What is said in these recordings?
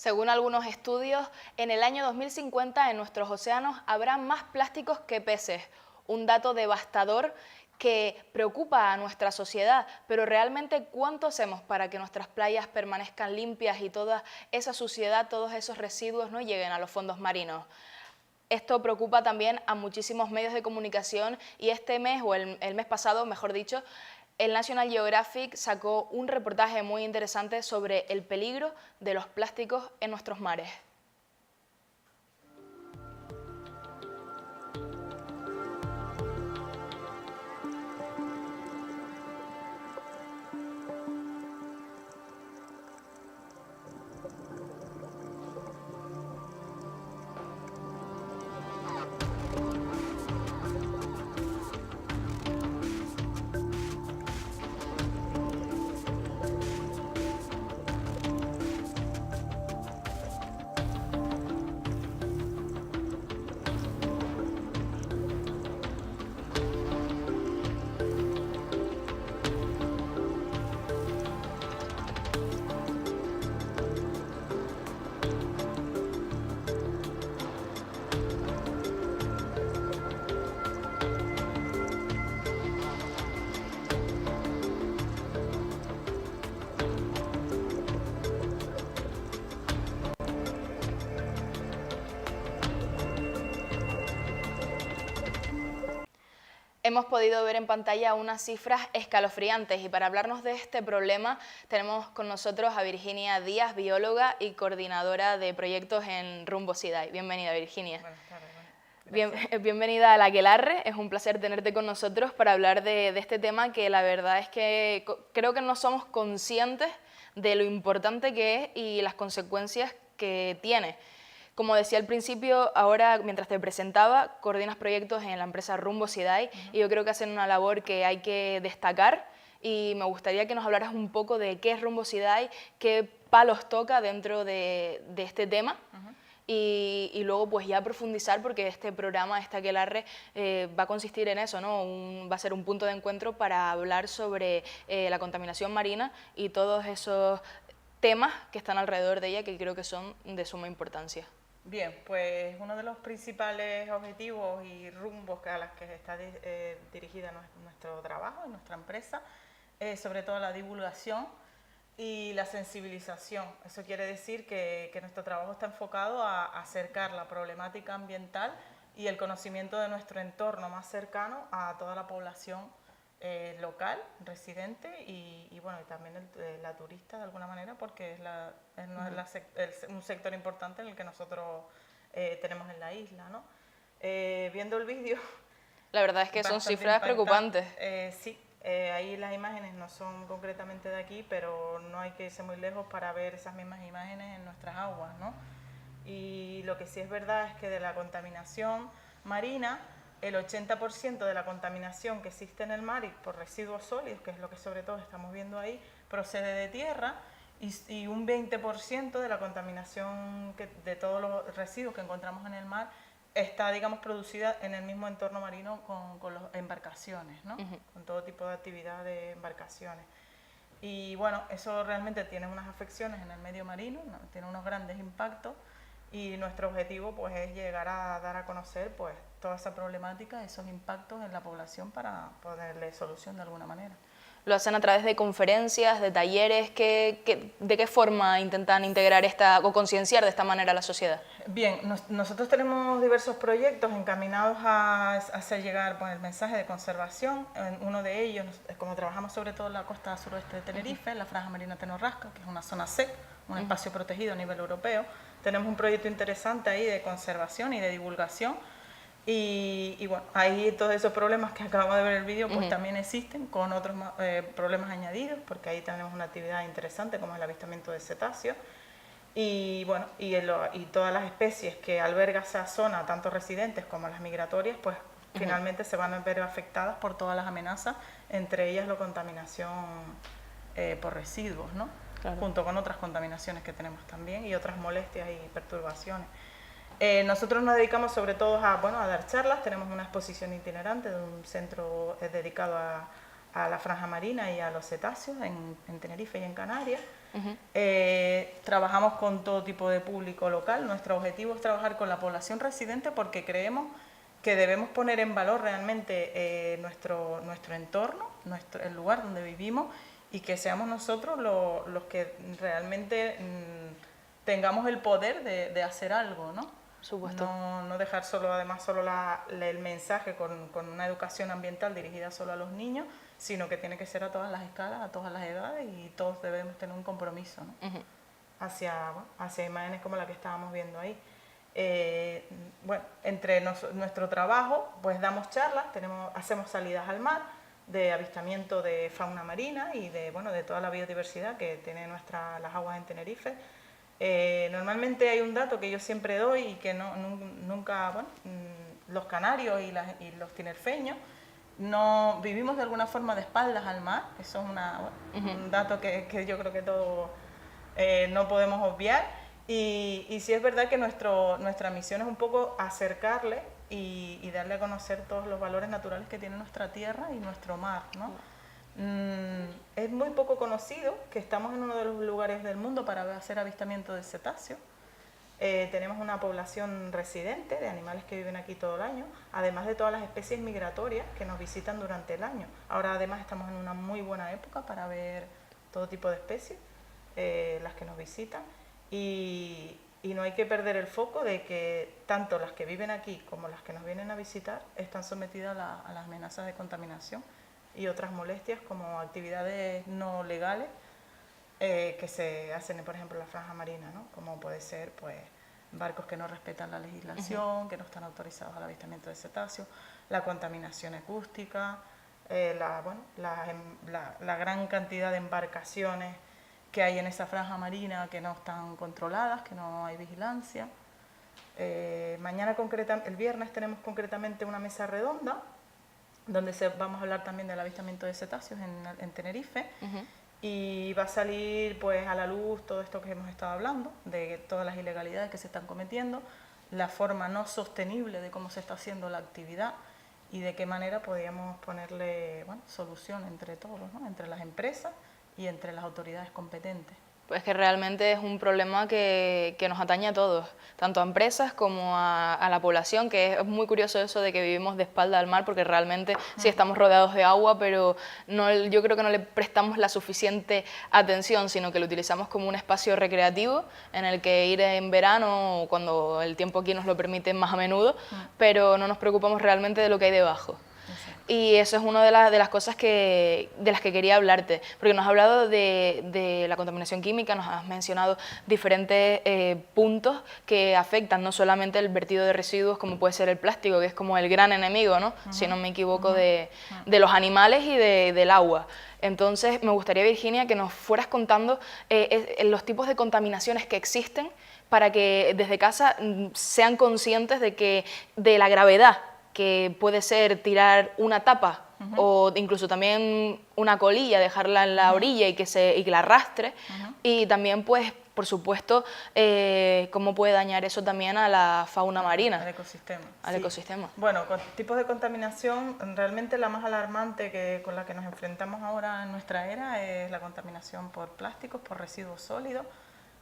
Según algunos estudios, en el año 2050 en nuestros océanos habrá más plásticos que peces, un dato devastador que preocupa a nuestra sociedad, pero realmente ¿cuánto hacemos para que nuestras playas permanezcan limpias y toda esa suciedad, todos esos residuos no lleguen a los fondos marinos? Esto preocupa también a muchísimos medios de comunicación y este mes, o el mes pasado, mejor dicho, el National Geographic sacó un reportaje muy interesante sobre el peligro de los plásticos en nuestros mares. Hemos podido ver en pantalla unas cifras escalofriantes y para hablarnos de este problema tenemos con nosotros a Virginia Díaz, bióloga y coordinadora de proyectos en Rumbo SEADAI. Bienvenida, Virginia. Buenas tardes. Bienvenida a la Aquelarre, es un placer tenerte con nosotros para hablar de este tema que la verdad es que creo que no somos conscientes de lo importante que es y las consecuencias que tiene. Como decía al principio, ahora mientras te presentaba, coordinas proyectos en la empresa Rumbo SEADAI y yo creo que hacen una labor que hay que destacar y me gustaría que nos hablaras un poco de qué es Rumbo SEADAI, qué palos toca dentro de este tema y luego pues ya profundizar porque este programa, este Aquelarre, va a consistir en eso, ¿no? Va a ser un punto de encuentro para hablar sobre la contaminación marina y todos esos temas que están alrededor de ella que creo que son de suma importancia. Bien, pues uno de los principales objetivos y rumbos a los que está dirigida nuestro trabajo y nuestra empresa es sobre todo la divulgación y la sensibilización. Eso quiere decir que nuestro trabajo está enfocado a acercar la problemática ambiental y el conocimiento de nuestro entorno más cercano a toda la población local, residente y bueno, y también la turista de alguna manera, porque es un sector importante en el que nosotros tenemos en la isla, ¿no? Viendo el vídeo... La verdad es que son cifras preocupantes. Sí, ahí las imágenes no son concretamente de aquí, pero no hay que irse muy lejos para ver esas mismas imágenes en nuestras aguas, ¿no? Y lo que sí es verdad es que de la contaminación marina, el 80% de la contaminación que existe en el mar y por residuos sólidos, que es lo que sobre todo estamos viendo ahí, procede de tierra y un 20% de la contaminación de todos los residuos que encontramos en el mar está, digamos, producida en el mismo entorno marino con las embarcaciones, ¿no? Con todo tipo de actividad de embarcaciones. Y bueno, eso realmente tiene unas afecciones en el medio marino, ¿no? Tiene unos grandes impactos. Y nuestro objetivo pues es llegar a dar a conocer pues toda esa problemática, esos impactos en la población para ponerle solución de alguna manera. ¿Lo hacen a través de conferencias, de talleres? ¿De qué forma intentan integrar o concienciar de esta manera a la sociedad? Bien, nosotros tenemos diversos proyectos encaminados a hacer llegar el mensaje de conservación. Uno de ellos, como trabajamos sobre todo en la costa suroeste de Tenerife, la Franja Marina Tenorrasca, que es una zona SEC, un espacio protegido a nivel europeo, tenemos un proyecto interesante ahí de conservación y de divulgación. Y bueno, ahí todos esos problemas que acabamos de ver en el vídeo pues también existen con otros problemas añadidos, porque ahí tenemos una actividad interesante como el avistamiento de cetáceos y bueno, y todas las especies que alberga esa zona, tanto residentes como las migratorias, pues finalmente se van a ver afectadas por todas las amenazas, entre ellas la contaminación por residuos, ¿no? Claro. Junto con otras contaminaciones que tenemos también y otras molestias y perturbaciones. Nosotros nos dedicamos sobre todo a dar charlas, tenemos una exposición itinerante de un centro dedicado a la franja marina y a los cetáceos en Tenerife y en Canarias. Trabajamos con todo tipo de público local. Nuestro objetivo es trabajar con la población residente porque creemos que debemos poner en valor realmente nuestro entorno, el lugar donde vivimos, y que seamos nosotros los que realmente tengamos el poder de hacer algo, ¿no? Supuesto. No dejar solo el mensaje con una educación ambiental dirigida solo a los niños, sino que tiene que ser a todas las escalas, a todas las edades, y todos debemos tener un compromiso, ¿no? hacia imágenes como la que estábamos viendo ahí. Bueno, entre nuestro trabajo, pues damos charlas, hacemos salidas al mar de avistamiento de fauna marina y de toda la biodiversidad que tiene las aguas en Tenerife. Normalmente hay un dato que yo siempre doy y que nunca, los canarios y los tinerfeños no vivimos de alguna forma de espaldas al mar. Eso es un dato que yo creo que todos no podemos obviar. Y sí es verdad que nuestra misión es un poco acercarle y darle a conocer todos los valores naturales que tiene nuestra tierra y nuestro mar, ¿no? Es muy poco conocido que estamos en uno de los lugares del mundo para hacer avistamiento de cetáceos. Tenemos una población residente de animales que viven aquí todo el año, además de todas las especies migratorias que nos visitan durante el año. Ahora además estamos en una muy buena época para ver todo tipo de especies, las que nos visitan. Y no hay que perder el foco de que tanto las que viven aquí como las que nos vienen a visitar están sometidas a las amenazas de contaminación y otras molestias como actividades no legales que se hacen, por ejemplo, en la franja marina, ¿no? Como puede ser pues barcos que no respetan la legislación, que no están autorizados al avistamiento de cetáceos, la contaminación acústica, la gran cantidad de embarcaciones que hay en esa franja marina que no están controladas, que no hay vigilancia. El viernes tenemos concretamente una mesa redonda donde vamos a hablar también del avistamiento de cetáceos en Tenerife. Y va a salir pues a la luz todo esto que hemos estado hablando, de todas las ilegalidades que se están cometiendo, la forma no sostenible de cómo se está haciendo la actividad y de qué manera podríamos ponerle solución entre todos, ¿no? Entre las empresas y entre las autoridades competentes. Pues que realmente es un problema que nos atañe a todos, tanto a empresas como a la población, que es muy curioso eso de que vivimos de espalda al mar, porque realmente sí estamos rodeados de agua, pero yo creo que no le prestamos la suficiente atención, sino que lo utilizamos como un espacio recreativo en el que ir en verano o cuando el tiempo aquí nos lo permite más a menudo, pero no nos preocupamos realmente de lo que hay debajo. Y eso es una de las cosas de las que quería hablarte, porque nos has hablado de la contaminación química, nos has mencionado diferentes puntos que afectan no solamente el vertido de residuos, como puede ser el plástico, que es como el gran enemigo, ¿no? Si no me equivoco, de los animales y del agua. Entonces, me gustaría, Virginia, que nos fueras contando los tipos de contaminaciones que existen para que desde casa sean conscientes de la gravedad que puede ser tirar una tapa o incluso también una colilla, dejarla en la orilla y que la arrastre, y también pues por supuesto cómo puede dañar eso también a la fauna marina. Al ecosistema. Bueno, con tipos de contaminación, realmente la más alarmante con la que nos enfrentamos ahora en nuestra era es la contaminación por plásticos, por residuos sólidos.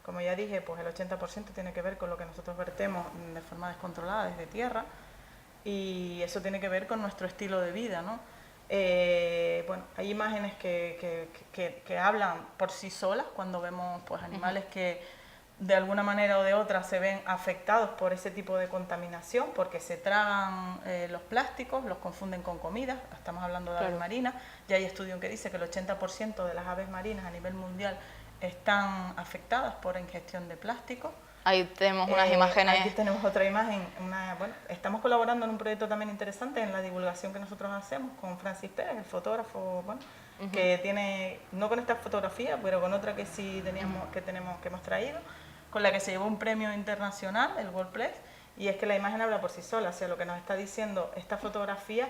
Como ya dije, pues el 80% tiene que ver con lo que nosotros vertemos de forma descontrolada desde tierra. Y eso tiene que ver con nuestro estilo de vida, ¿no? Hay imágenes que hablan por sí solas cuando vemos pues, animales que de alguna manera o de otra se ven afectados por ese tipo de contaminación, porque se tragan los plásticos, los confunden con comida. Estamos hablando de aves marinas, ya hay estudio que dice que el 80% de las aves marinas a nivel mundial están afectadas por ingestión de plástico. Ahí tenemos unas imágenes. Aquí tenemos otra imagen. Estamos colaborando en un proyecto también interesante en la divulgación que nosotros hacemos con Francis Pérez, el fotógrafo, que tiene, no con esta fotografía, pero con otra que sí que hemos traído, con la que se llevó un premio internacional, el Worldpress, y es que la imagen habla por sí sola. O sea, lo que nos está diciendo esta fotografía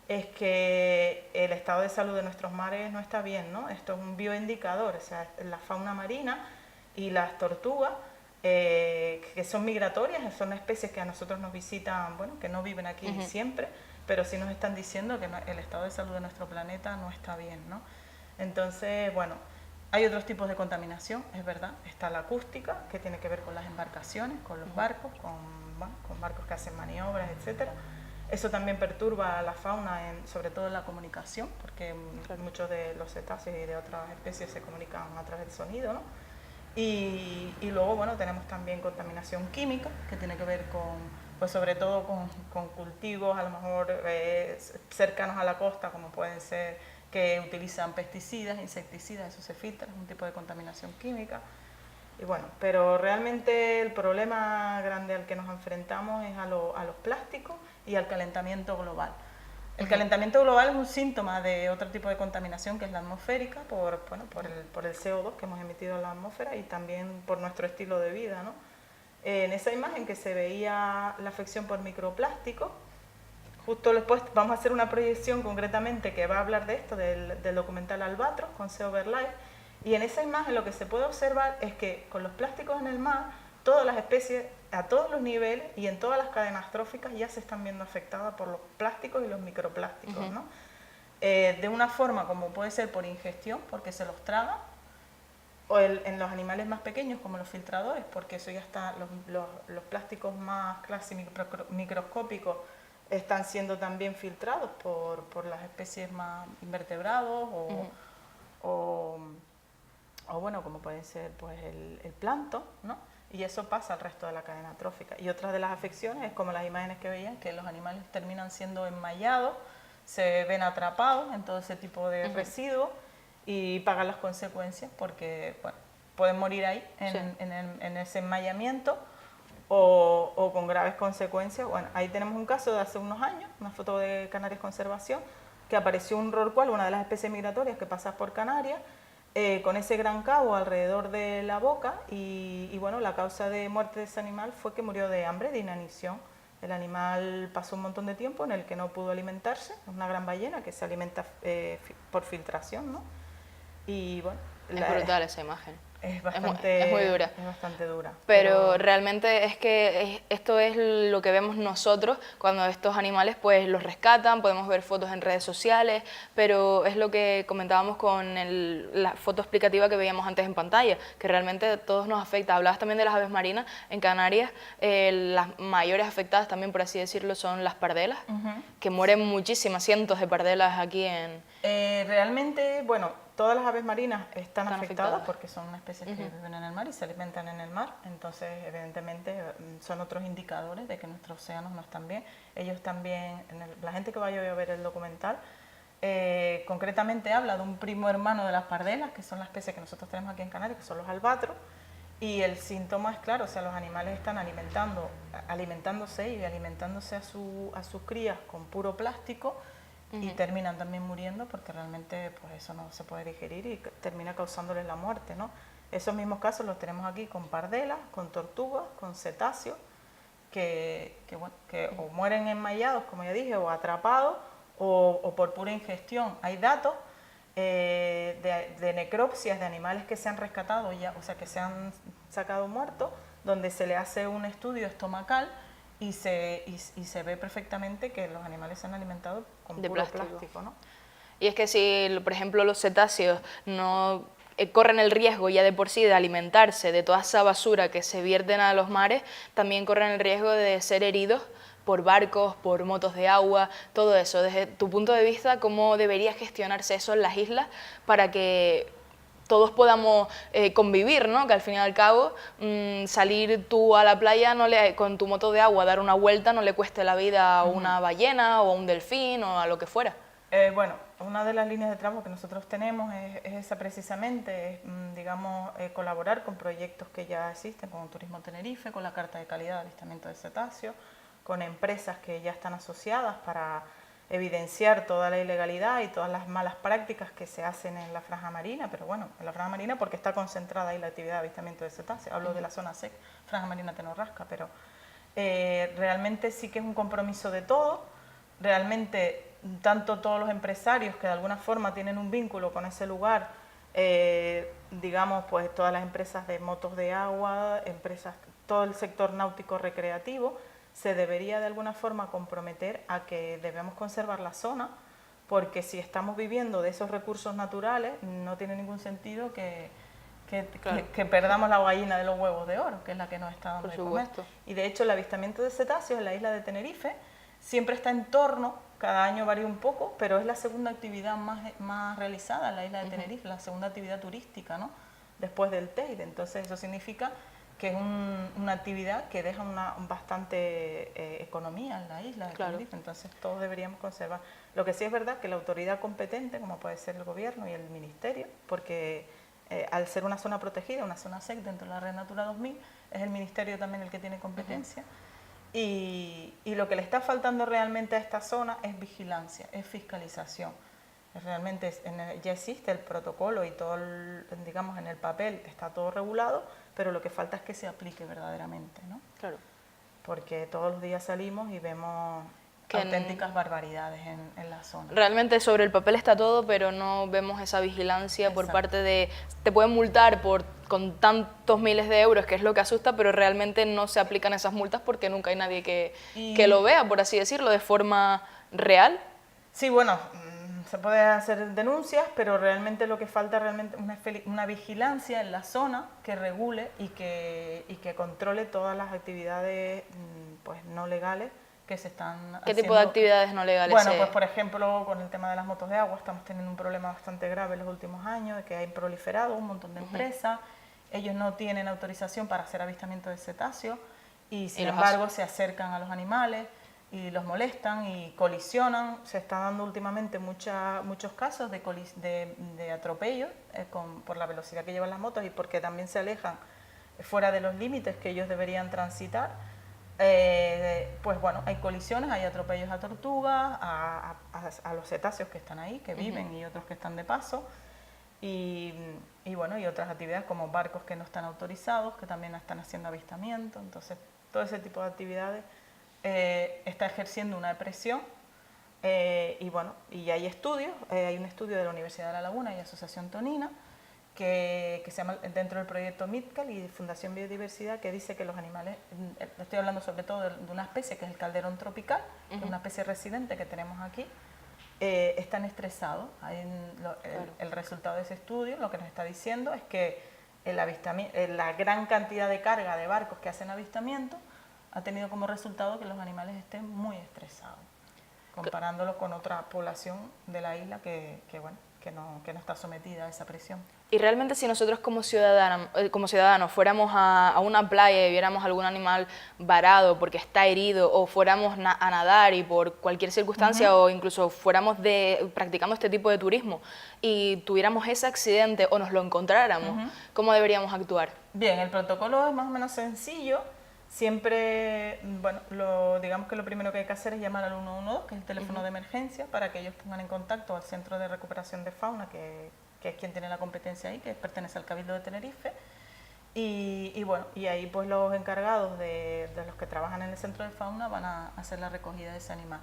es que el estado de salud de nuestros mares no está bien, ¿no? Esto es un bioindicador, o sea, la fauna marina y las tortugas, que son migratorias, son especies que a nosotros nos visitan, que no viven aquí siempre, pero sí nos están diciendo que el estado de salud de nuestro planeta no está bien, ¿no? Entonces, bueno, hay otros tipos de contaminación, es verdad. Está la acústica, que tiene que ver con las embarcaciones, con los barcos, con barcos que hacen maniobras, etcétera. Eso también perturba a la fauna, sobre todo en la comunicación, porque muchos de los cetáceos y de otras especies se comunican a través del sonido, ¿no? Y luego, bueno, tenemos también contaminación química, que tiene que ver con, pues sobre todo con cultivos, a lo mejor cercanos a la costa, como pueden ser que utilizan pesticidas, insecticidas, eso se filtra, es un tipo de contaminación química. Y bueno, pero realmente el problema grande al que nos enfrentamos es a los plásticos y al calentamiento global. El calentamiento global es un síntoma de otro tipo de contaminación que es la atmosférica, por el CO2 que hemos emitido a la atmósfera y también por nuestro estilo de vida, ¿no? En esa imagen que se veía la afección por microplástico, justo después vamos a hacer una proyección concretamente que va a hablar de esto, del documental Albatros con Sea Over Life, y en esa imagen lo que se puede observar es que con los plásticos en el mar, todas las especies a todos los niveles y en todas las cadenas tróficas ya se están viendo afectadas por los plásticos y los microplásticos, ¿no? De una forma como puede ser por ingestión, porque se los traga, o en los animales más pequeños como los filtradores, porque eso ya está, los plásticos más clásicos microscópicos están siendo también filtrados por las especies más invertebrados o bueno, como puede ser pues el plancton, ¿no? Y eso pasa al resto de la cadena trófica. Y otra de las afecciones es como las imágenes que veían, que los animales terminan siendo enmallados, se ven atrapados en todo ese tipo de residuos y pagan las consecuencias porque bueno, pueden morir ahí en ese enmallamiento o con graves consecuencias. Bueno, ahí tenemos un caso de hace unos años, una foto de Canarias Conservación, que apareció un rorcual, una de las especies migratorias que pasa por Canarias, con ese gran cabo alrededor de la boca y bueno, la causa de muerte de ese animal fue que murió de hambre, de inanición. El animal pasó un montón de tiempo en el que no pudo alimentarse, es una gran ballena que se alimenta por filtración, ¿no? Y bueno, es brutal esa imagen. Es muy dura. Es bastante dura. Pero realmente es que esto es lo que vemos nosotros cuando estos animales pues los rescatan, podemos ver fotos en redes sociales, pero es lo que comentábamos con la foto explicativa que veíamos antes en pantalla, que realmente a todos nos afecta. Hablabas también de las aves marinas. En Canarias las mayores afectadas también, por así decirlo, son las pardelas, que mueren muchísimas, cientos de pardelas aquí en... Realmente, bueno, todas las aves marinas están afectadas porque son especies que viven en el mar y se alimentan en el mar, entonces evidentemente son otros indicadores de que nuestros océanos no están bien. Ellos también, la gente que vaya a ver el documental, concretamente habla de un primo hermano de las pardelas, que son las especies que nosotros tenemos aquí en Canarias, que son los albatros, y el síntoma es claro, o sea, los animales están alimentándose y alimentándose a sus crías con puro plástico, y terminan también muriendo porque realmente pues eso no se puede digerir y termina causándoles la muerte, ¿no? Esos mismos casos los tenemos aquí con pardelas, con tortugas, con cetáceos, que o mueren enmallados, como ya dije, o atrapados, o por pura ingestión. Hay datos de necropsias de animales que se han rescatado ya, o sea, que se han sacado muertos, donde se le hace un estudio estomacal y se ve perfectamente que los animales se han alimentado con puro plástico, ¿no? Y es que si, por ejemplo, los cetáceos no corren el riesgo ya de por sí de alimentarse de toda esa basura que se vierten a los mares, también corren el riesgo de ser heridos por barcos, por motos de agua, todo eso. Desde tu punto de vista, ¿cómo debería gestionarse eso en las islas para que todos podamos convivir, ¿no? Que al fin y al cabo salir tú a la playa con tu moto de agua, dar una vuelta, no le cueste la vida a una ballena o a un delfín o a lo que fuera? Bueno, una de las líneas de trabajo que nosotros tenemos es esa precisamente, es, digamos, colaborar con proyectos que ya existen, como Turismo Tenerife, con la Carta de Calidad de Avistamiento de Cetáceos, con empresas que ya están asociadas para evidenciar toda la ilegalidad y todas las malas prácticas que se hacen en la franja marina, pero bueno, en la franja marina porque está concentrada ahí la actividad de avistamiento de cetáceos, hablo de la zona SEC, franja marina Tenorrasca, pero realmente sí que es un compromiso de todos, realmente tanto todos los empresarios que de alguna forma tienen un vínculo con ese lugar, digamos pues todas las empresas de motos de agua, empresas, todo el sector náutico recreativo, se debería de alguna forma comprometer a que debemos conservar la zona, porque si estamos viviendo de esos recursos naturales, no tiene ningún sentido que perdamos la gallina de los huevos de oro, que es la que nos está dando de comer. Y de hecho el avistamiento de cetáceos en la isla de Tenerife siempre está en torno, cada año varía un poco, pero es la segunda actividad más realizada en la isla de Tenerife, la segunda actividad turística, ¿no? Después del Teide. Entonces eso significa que es una actividad que deja bastante economía en la isla de Tenerife, entonces todos deberíamos conservar. Lo que sí es verdad que la autoridad competente, como puede ser el gobierno y el ministerio, porque al ser una zona protegida, una zona SEC dentro de la Red Natura 2000, es el ministerio también el que tiene competencia, y lo que le está faltando realmente a esta zona es vigilancia, es fiscalización. Realmente ya existe el protocolo y todo, digamos, en el papel está todo regulado, pero lo que falta es que se aplique verdaderamente, ¿no? Claro. Porque todos los días salimos y vemos auténticas barbaridades en la zona. Realmente sobre el papel está todo, pero no vemos esa vigilancia por parte de... Te pueden multar con tantos miles de euros, que es lo que asusta, pero realmente no se aplican esas multas porque nunca hay nadie que lo vea, por así decirlo, de forma real. Sí, bueno, se puede hacer denuncias, pero realmente lo que falta realmente es una vigilancia en la zona que regule y que controle todas las actividades pues no legales que se están haciendo. ¿Qué tipo de actividades no legales? Bueno, pues por ejemplo, con el tema de las motos de agua estamos teniendo un problema bastante grave en los últimos años, de que hay proliferado un montón de empresas, ellos no tienen autorización para hacer avistamiento de cetáceos y sin embargo se acercan a los animales y los molestan y colisionan. Se están dando últimamente muchos casos de atropellos por la velocidad que llevan las motos y porque también se alejan fuera de los límites que ellos deberían transitar. Pues bueno, hay colisiones, hay atropellos a tortugas, a los cetáceos que están ahí, que viven y otros que están de paso. Y bueno, y otras actividades como barcos que no están autorizados, que también están haciendo avistamiento. Entonces, todo ese tipo de actividades está ejerciendo una presión y bueno, y hay estudios, hay un estudio de la Universidad de La Laguna y Asociación Tonina que se llama dentro del proyecto MITCAL y Fundación Biodiversidad, que dice que los animales, estoy hablando sobre todo de una especie que es el calderón tropical, que es una especie residente que tenemos aquí, están estresados. El resultado de ese estudio lo que nos está diciendo es que la gran cantidad de carga de barcos que hacen avistamiento ha tenido como resultado que los animales estén muy estresados, comparándolos con otra población de la isla que no está sometida a esa presión. Y realmente si nosotros como ciudadanos fuéramos a una playa y viéramos algún animal varado porque está herido, o fuéramos a nadar y por cualquier circunstancia, o incluso fuéramos practicando este tipo de turismo y tuviéramos ese accidente o nos lo encontráramos, ¿cómo deberíamos actuar? Bien, el protocolo es más o menos sencillo. Siempre, bueno, digamos que lo primero que hay que hacer es llamar al 112, que es el teléfono de emergencia, para que ellos pongan en contacto al Centro de Recuperación de Fauna, que es quien tiene la competencia ahí, que pertenece al Cabildo de Tenerife. Y bueno, y ahí pues los encargados de los que trabajan en el Centro de Fauna van a hacer la recogida de ese animal.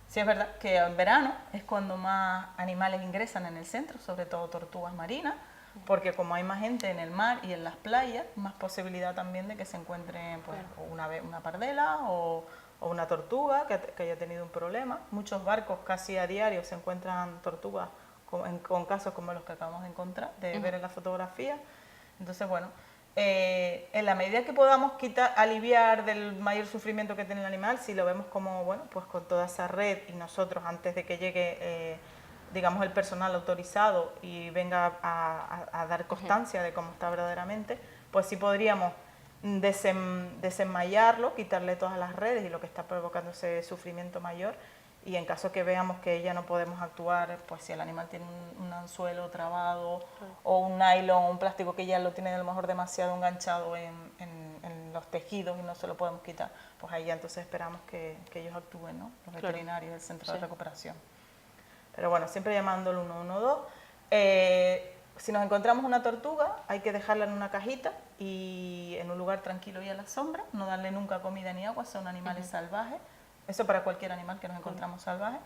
Sí es verdad que en verano es cuando más animales ingresan en el centro, sobre todo tortugas marinas, porque como hay más gente en el mar y en las playas, más posibilidad también de que se encuentre pues, una pardela o una tortuga que haya tenido un problema. Muchos barcos casi a diario se encuentran tortugas con casos como los que acabamos de encontrar, de ver en la fotografía. Entonces, bueno, en la medida que podamos aliviar del mayor sufrimiento que tiene el animal, si lo vemos como, bueno, pues con toda esa red y nosotros antes de que llegue digamos, el personal autorizado y venga a dar constancia de cómo está verdaderamente, pues sí podríamos desenmayarlo, quitarle todas las redes y lo que está provocando ese sufrimiento mayor. Y en caso que veamos que ya no podemos actuar, pues si el animal tiene un anzuelo trabado o un nylon, un plástico que ya lo tiene a lo mejor demasiado enganchado en los tejidos y no se lo podemos quitar, pues ahí ya entonces esperamos que ellos actúen, ¿no? Los veterinarios del Centro de Recuperación. Pero bueno, siempre llamando al 112. Si nos encontramos una tortuga, hay que dejarla en una cajita y en un lugar tranquilo y a la sombra, no darle nunca comida ni agua, son animales salvajes. Eso para cualquier animal que nos encontramos salvaje,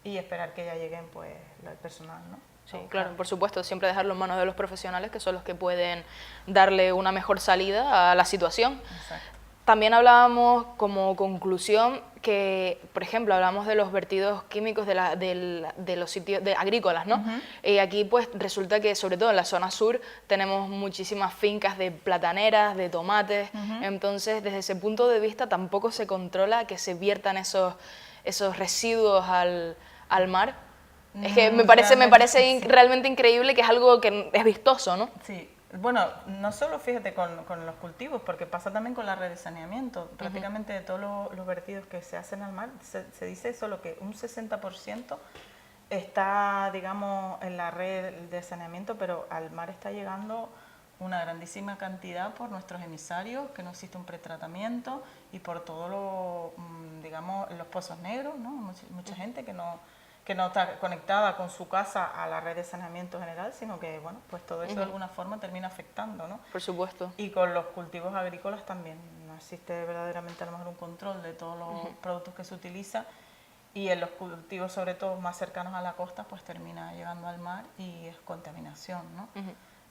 y esperar que ya lleguen pues el personal, ¿no? Sí, claro, por supuesto, siempre dejarlo en manos de los profesionales, que son los que pueden darle una mejor salida a la situación. Exacto. También hablábamos como conclusión que, por ejemplo, hablamos de los vertidos químicos de los sitios agrícolas, ¿no? Y aquí pues resulta que sobre todo en la zona sur tenemos muchísimas fincas de plataneras, de tomates, entonces desde ese punto de vista tampoco se controla que se viertan esos residuos al mar. Es que me parece realmente increíble, que es algo que es vistoso, ¿no? Sí. Bueno, no solo fíjate con los cultivos, porque pasa también con la red de saneamiento. Prácticamente de todos los vertidos que se hacen al mar, se dice solo que un 60% está, digamos, en la red de saneamiento, pero al mar está llegando una grandísima cantidad por nuestros emisarios, que no existe un pretratamiento, y por todo digamos, los pozos negros, ¿no? Mucha gente que no está conectada con su casa a la red de saneamiento general, sino que, bueno, pues todo eso de alguna forma termina afectando, ¿no? Por supuesto. Y con los cultivos agrícolas también, no existe verdaderamente a lo mejor un control de todos los productos que se utilizan, y en los cultivos, sobre todo más cercanos a la costa, pues termina llegando al mar y es contaminación, ¿no?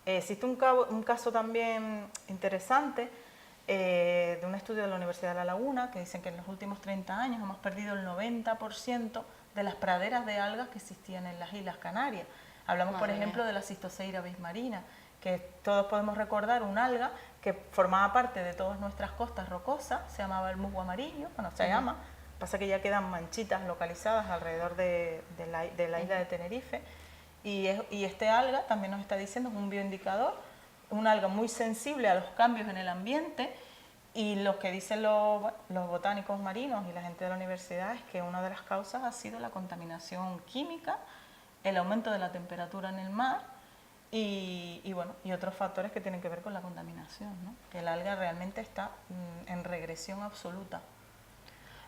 Existe un caso también interesante de un estudio de la Universidad de La Laguna, que dicen que en los últimos 30 años hemos perdido el 90% de las praderas de algas que existían en las Islas Canarias. Hablamos, por ejemplo, de la Cistoceira bismarina, que todos podemos recordar, un alga que formaba parte de todas nuestras costas rocosas, se llamaba el musgo amarillo, bueno, se llama, pasa que ya quedan manchitas localizadas alrededor de la isla de Tenerife, y este alga también nos está diciendo, es un bioindicador, un alga muy sensible a los cambios en el ambiente. Y lo que dicen los botánicos marinos y la gente de la universidad es que una de las causas ha sido la contaminación química, el aumento de la temperatura en el mar y otros factores que tienen que ver con la contaminación, ¿no? Que el alga realmente está en regresión absoluta.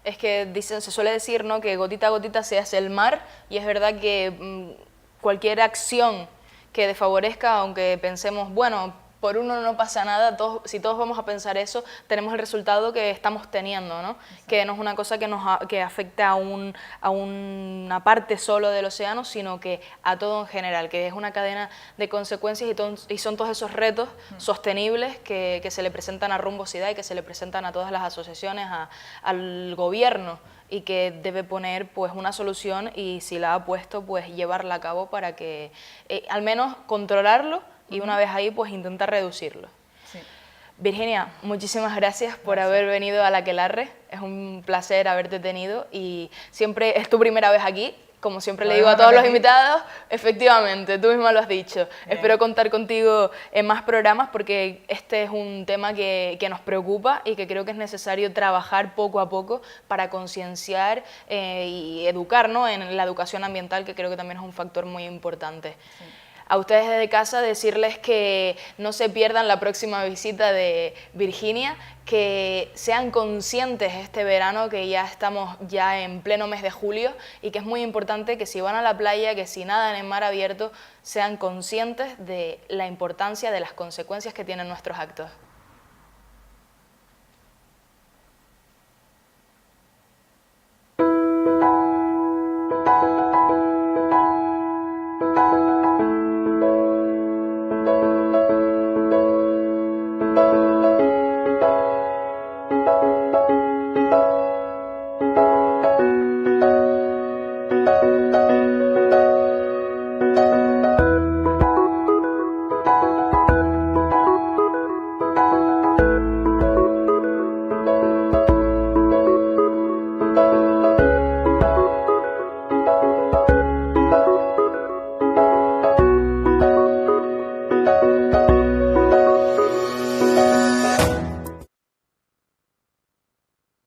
Es que se suele decir, ¿no?, que gotita a gotita se hace el mar, y es verdad que cualquier acción que desfavorezca, aunque pensemos, bueno, por uno no pasa nada, si todos vamos a pensar eso, tenemos el resultado que estamos teniendo, ¿no? Que no es una cosa que afecte a una parte solo del océano, sino que a todo en general, que es una cadena de consecuencias, y son todos esos retos sostenibles que se le presentan a Rumbosidad y que se le presentan a todas las asociaciones, al gobierno, y que debe poner pues una solución, y si la ha puesto, pues llevarla a cabo para que al menos controlarlo, y una vez ahí pues intentar reducirlo. Sí. Virginia, muchísimas gracias por haber venido a La Aquelarre, es un placer haberte tenido, y siempre es tu primera vez aquí, como siempre le digo a todos los invitados. Efectivamente, tú misma lo has dicho. Bien. Espero contar contigo en más programas, porque este es un tema que nos preocupa y que creo que es necesario trabajar poco a poco para concienciar y educar, ¿no?, en la educación ambiental, que creo que también es un factor muy importante. Sí. A ustedes desde casa decirles que no se pierdan la próxima visita de Virginia, que sean conscientes este verano, que ya estamos en pleno mes de julio, y que es muy importante que si van a la playa, que si nadan en mar abierto, sean conscientes de la importancia de las consecuencias que tienen nuestros actos.